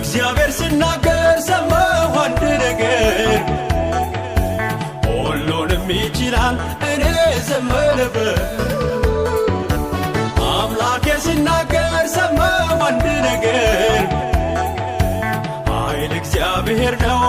እግዚአብሔር ሲናገር ሰማሁ አንድ ነገር ሁሉንም ይችላል እኔ ዘመረበት አምላኬ ሲናገር ሰማሁ አንድ ነገር ኃይል እግዚአብሔር ነው